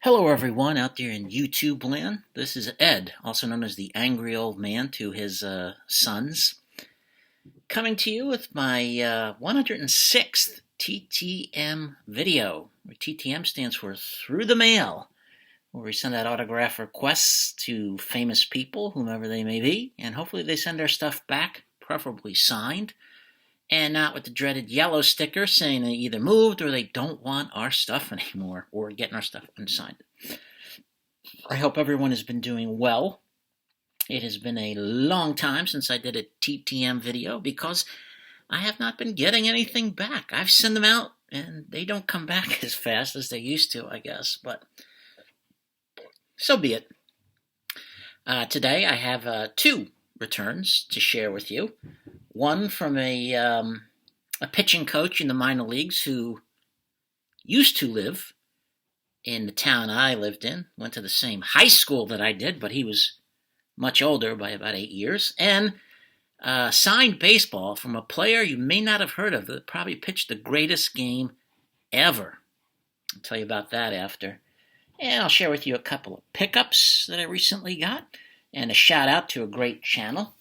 Hello, everyone out there in YouTube land. This is Ed, also known as the Angry Old Man to his sons, coming to you with my 106th TTM video, where TTM stands for Through the Mail, where we send out autograph requests to famous people, whomever they may be, and hopefully they send their stuff back, preferably signed, and not with the dreaded yellow sticker saying they either moved or they don't want our stuff anymore or getting our stuff unsigned. I hope everyone has been doing well. It has been a long time since I did a TTM video because I have not been getting anything back. I've sent them out and they don't come back as fast as they used to, I guess, but so be it. Today I have two returns to share with you. One from a pitching coach in the minor leagues who used to live in the town I lived in, went to the same high school that I did, but he was much older by about 8 years, and signed baseball from a player you may not have heard of that probably pitched the greatest game ever. I'll tell you about that after. And I'll share with you a couple of pickups that I recently got, and a shout out to a great channel.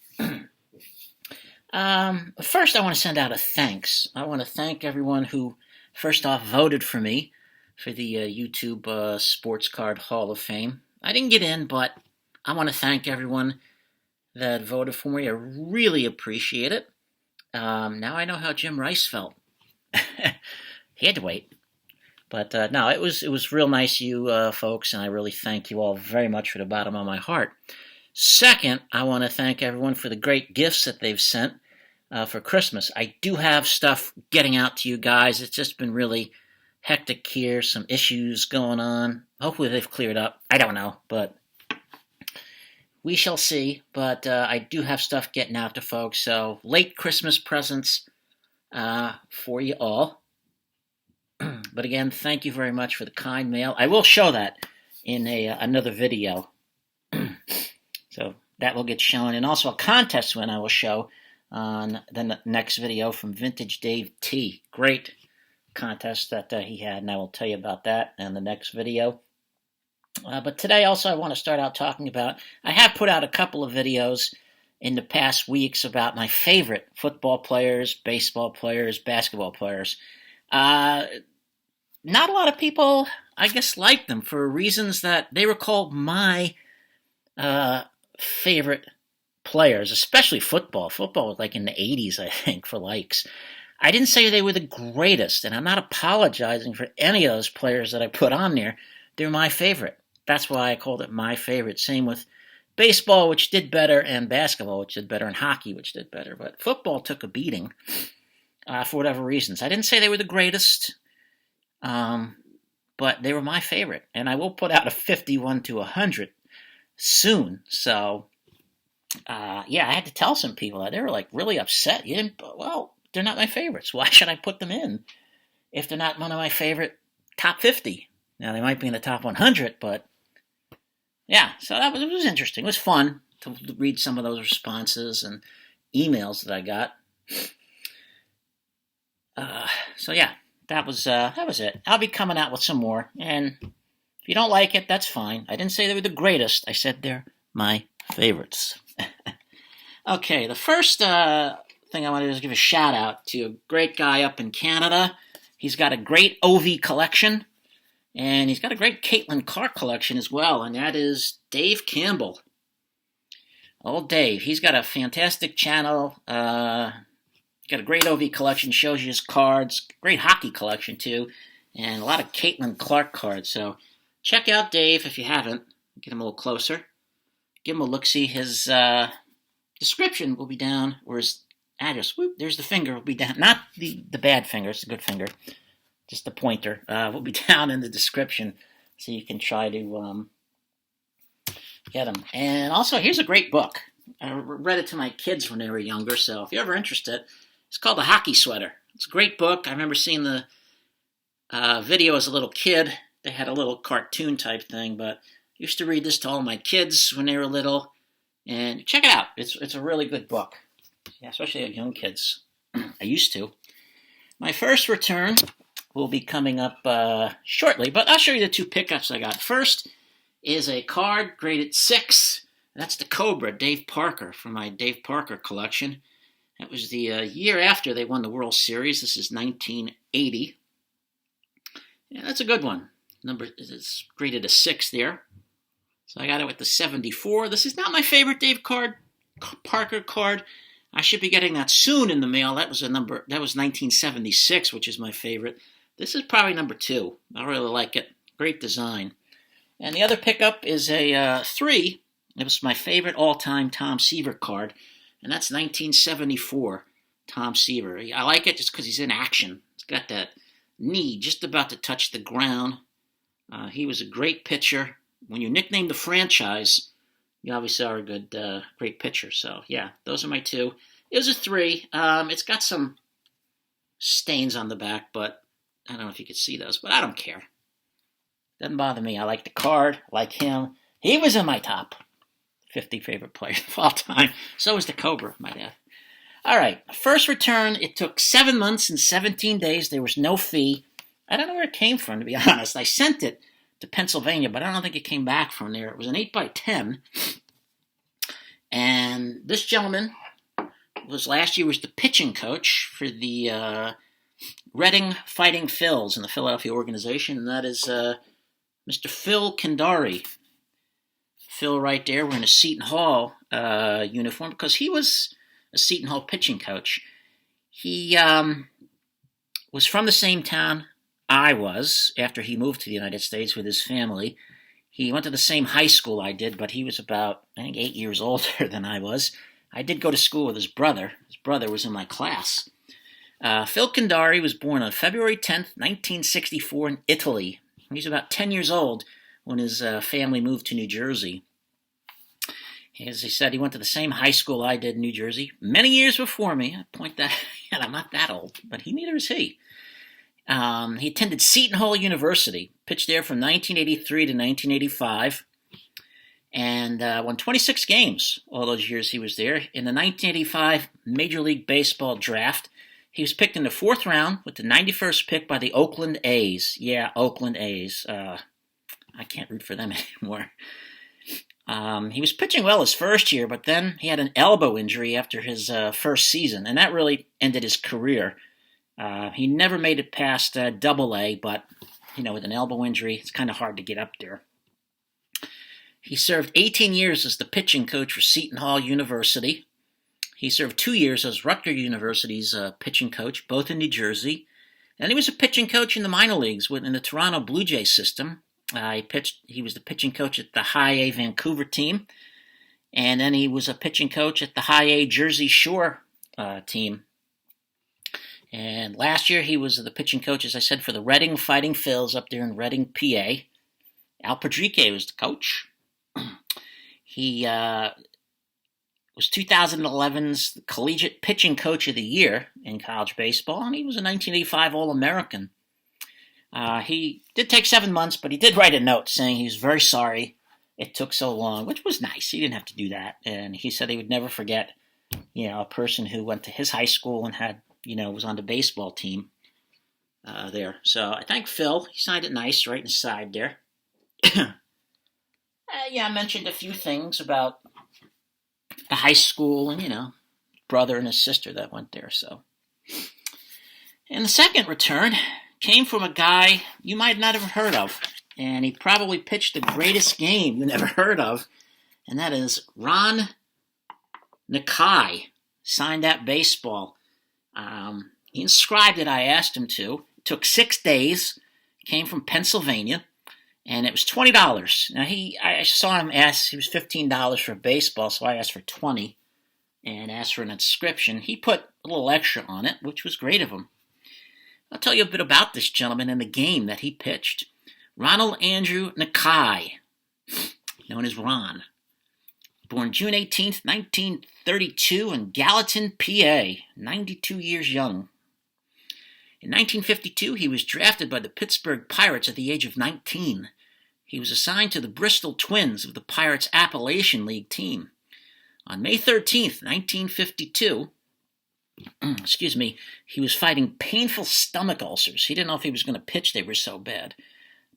First, I want to send out a thanks. I want to thank everyone who, first off, voted for me for the YouTube Sports Card Hall of Fame. I didn't get in, but I want to thank everyone that voted for me. I really appreciate it. Now I know how Jim Rice felt. He had to wait. But no, it was real nice of you folks, and I really thank you all very much from the bottom of my heart. Second, I want to thank everyone for the great gifts that they've sent for Christmas. I do have stuff getting out to you guys. It's just been really hectic here, some issues going on. Hopefully they've cleared up. I don't know, but we shall see. But I do have stuff getting out to folks, so late Christmas presents for you all. But again, thank you very much for the kind mail. I will show that in another video. So that will get shown. And also a contest win I will show on the next video from Vintage Dave T. Great contest that he had, and I will tell you about that in the next video. But today also I want to start out talking about, I have put out a couple of videos in the past weeks about my favorite football players, baseball players, basketball players. Not a lot of people, I guess, like them for reasons that they were called my favorite players, especially football. Football was like in the 80s, I think, for likes. I didn't say they were the greatest, and I'm not apologizing for any of those players that I put on there. They're my favorite. That's why I called it my favorite. Same with baseball, which did better, and basketball, which did better, and hockey, which did better. But football took a beating for whatever reasons. I didn't say they were the greatest, but they were my favorite. And I will put out a 51 to 100 soon. So, yeah, I had to tell some people that. They were like really upset. Well, they're not my favorites. Why should I put them in if they're not one of my favorite top 50? Now, they might be in the top 100, but yeah, so it was interesting. It was fun to read some of those responses and emails that I got. So yeah, that was it. I'll be coming out with some more, and if you don't like it, that's fine. I didn't say they were the greatest. I said they're my favorites. Okay, the first thing I want to do is give a shout out to a great guy up in Canada. He's got a great OV collection, and he's got a great Caitlin Clark collection as well, and that is Dave Campbell. Old Dave, he's got a fantastic channel. Got a great OV collection, shows you his cards, great hockey collection too, and a lot of Caitlin Clark cards. So check out Dave if you haven't. Get him a little closer. Give him a look-see. His description will be down, or his address. Whoop, there's the finger. Will be down. Not the bad finger. It's a good finger. Just the pointer. Will be down in the description, so you can try to get them. And also, here's a great book. I read it to my kids when they were younger, so if you're ever interested, it's called The Hockey Sweater. It's a great book. I remember seeing the video as a little kid. They had a little cartoon type thing, but I used to read this to all my kids when they were little. And check it out. It's a really good book. Yeah, especially young kids. I used to. My first return will be coming up shortly, but I'll show you the two pickups I got. First is a card graded 6. That's the Cobra, Dave Parker, from my Dave Parker collection. That was the year after they won the World Series. This is 1980. Yeah, that's a good one. It's graded a 6 there. So I got it with the 74. This is not my favorite Dave Parker card. I should be getting that soon in the mail. That was 1976, which is my favorite. This is probably number 2. I really like it. Great design. And the other pickup is a 3. It was my favorite all-time Tom Seaver card, and that's 1974 Tom Seaver. I like it just because he's in action. He's got that knee just about to touch the ground. He was a great pitcher. When you nickname the franchise, you obviously are a great pitcher. So, yeah, those are my 2. It was a 3. It's got some stains on the back, but I don't know if you could see those, but I don't care. Doesn't bother me. I like the card. I like him. He was in my top 50 favorite players of all time. So was the Cobra, my dad. All right, first return, it took 7 months and 17 days. There was no fee. I don't know where it came from, to be honest. I sent it to Pennsylvania, but I don't think it came back from there. It was an 8x10. And this gentleman last year was the pitching coach for the Reading Fighting Phils in the Philadelphia organization, and that is Mr. Phil Kendari. Phil right there wearing a Seton Hall uniform because he was a Seton Hall pitching coach. He was from the same town I was after he moved to the United States with his family. He went to the same high school I did, but he was about, I think, 8 years older than I was. I did go to school with his brother. His brother was in my class. Phil Kendari was born on February 10th, 1964 in Italy. He was about 10 years old when his family moved to New Jersey. As he said, he went to the same high school I did in New Jersey many years before me. I point that out, I'm not that old, but neither is he. He attended Seton Hall University, pitched there from 1983 to 1985, and won 26 games all those years he was there. In the 1985 Major League Baseball draft, he was picked in the 4th round with the 91st pick by the Oakland A's. Yeah, Oakland A's. I can't root for them anymore. He was pitching well his first year, but then he had an elbow injury after his first season, and that really ended his career. He never made it past Double-A, but, with an elbow injury, it's kind of hard to get up there. He served 18 years as the pitching coach for Seton Hall University. He served 2 years as Rutgers University's pitching coach, both in New Jersey. And he was a pitching coach in the minor leagues in the Toronto Blue Jays system. He was the pitching coach at the High A Vancouver team. And then he was a pitching coach at the High A Jersey Shore team. And last year he was the pitching coach, as I said, for the Reading Fighting Phils up there in Reading, PA. Al Padrique was the coach. He was 2011's Collegiate Pitching Coach of the Year in college baseball, and he was a 1985 All-American. He did take 7 months, but he did write a note saying he was very sorry it took so long, which was nice. He didn't have to do that, and he said he would never forget, a person who went to his high school and had, was on the baseball team there. So I thank Phil. He signed it nice right inside there. I mentioned a few things about the high school and, brother and his sister that went there. So, and the second return came from a guy you might not have heard of, and he probably pitched the greatest game you never heard of, and that is Ron Nakai. Signed that baseball. He inscribed it. I asked him to. It took 6 days. Came from Pennsylvania. And it was $20. Now I saw him ask. He was $15 for baseball, so I asked for $20, and asked for an inscription. He put a little extra on it, which was great of him. I'll tell you a bit about this gentleman and the game that he pitched. Ronald Andrew Nakai, known as Ron, born June 18th, 1932, in Gallatin, PA, 92 years young. In 1952, he was drafted by the Pittsburgh Pirates at the age of 19. He was assigned to the Bristol Twins of the Pirates Appalachian League team. On May 13th, 1952, excuse me, he was fighting painful stomach ulcers. He didn't know if he was going to pitch, they were so bad.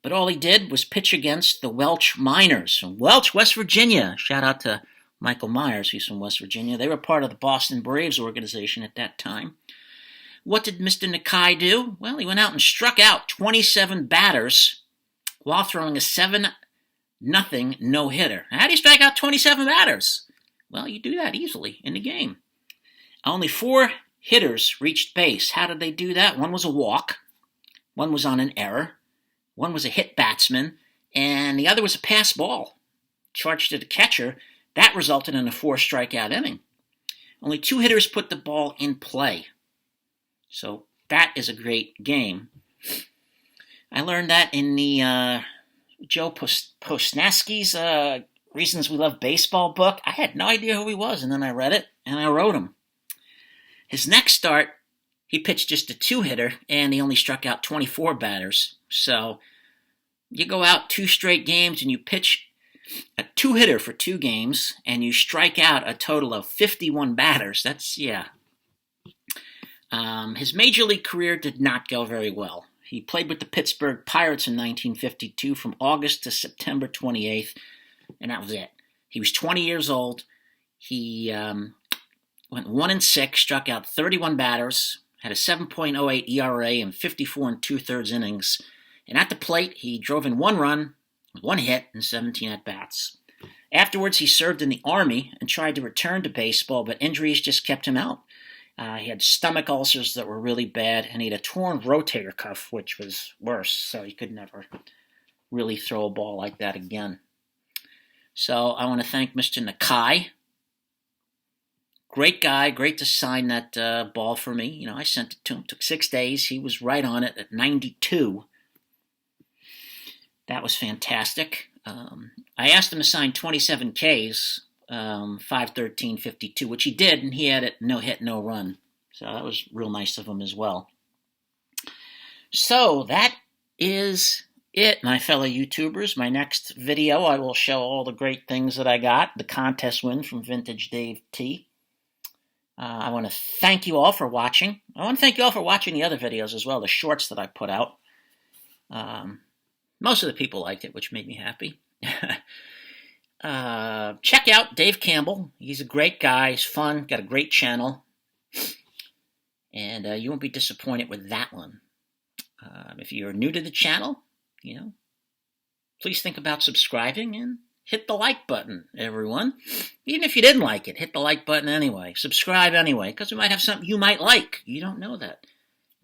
But all he did was pitch against the Welch Miners from Welch, West Virginia. Shout out to Michael Myers, he's from West Virginia. They were part of the Boston Braves organization at that time. What did Mr. Nakai do? Well, he went out and struck out 27 batters while throwing a 7-0 no-hitter. How do you strike out 27 batters? Well, you do that easily in the game. Only 4 hitters reached base. How did they do that? One was a walk, one was on an error, one was a hit batsman, and the other was a pass ball charged to the catcher. That resulted in a 4-strikeout inning. Only 2 hitters put the ball in play. So that is a great game. I learned that in the Joe Posnanski's Reasons We Love Baseball book. I had no idea who he was, and then I read it, and I wrote him. His next start, he pitched just a 2-hitter, and he only struck out 24 batters. So you go out 2 straight games, and you pitch a 2-hitter for 2 games, and you strike out a total of 51 batters. His major league career did not go very well. He played with the Pittsburgh Pirates in 1952 from August to September 28th, and that was it. He was 20 years old. He went 1-6, struck out 31 batters, had a 7.08 ERA and 54 2/3 innings. And at the plate, he drove in 1 run, 1 hit, and 17 at-bats. Afterwards, he served in the Army and tried to return to baseball, but injuries just kept him out. He had stomach ulcers that were really bad, and he had a torn rotator cuff, which was worse, so he could never really throw a ball like that again. So I want to thank Mr. Nakai. Great guy, great to sign that ball for me. You know, I sent it to him. It took 6 days. He was right on it at 92. That was fantastic. I asked him to sign 27 Ks, 5/13/52, which he did, and he had it no hit, no run. So that was real nice of him as well. So that is it, my fellow YouTubers. My next video, I will show all the great things that I got. The contest win from Vintage Dave T. I want to thank you all for watching. I want to thank you all for watching the other videos as well, the shorts that I put out. Most of the people liked it, which made me happy. Check out Dave Campbell. He's a great guy. He's fun. Got a great channel. And you won't be disappointed with that one. If you're new to the channel, please think about subscribing and hit the like button, everyone. Even if you didn't like it, hit the like button anyway. Subscribe anyway, because we might have something you might like. You don't know that.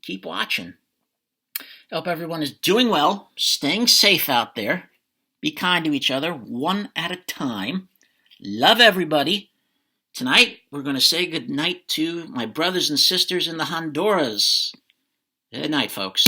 Keep watching. I hope everyone is doing well, staying safe out there. Be kind to each other, one at a time. Love everybody. Tonight, we're going to say good night to my brothers and sisters in the Honduras. Good night, folks.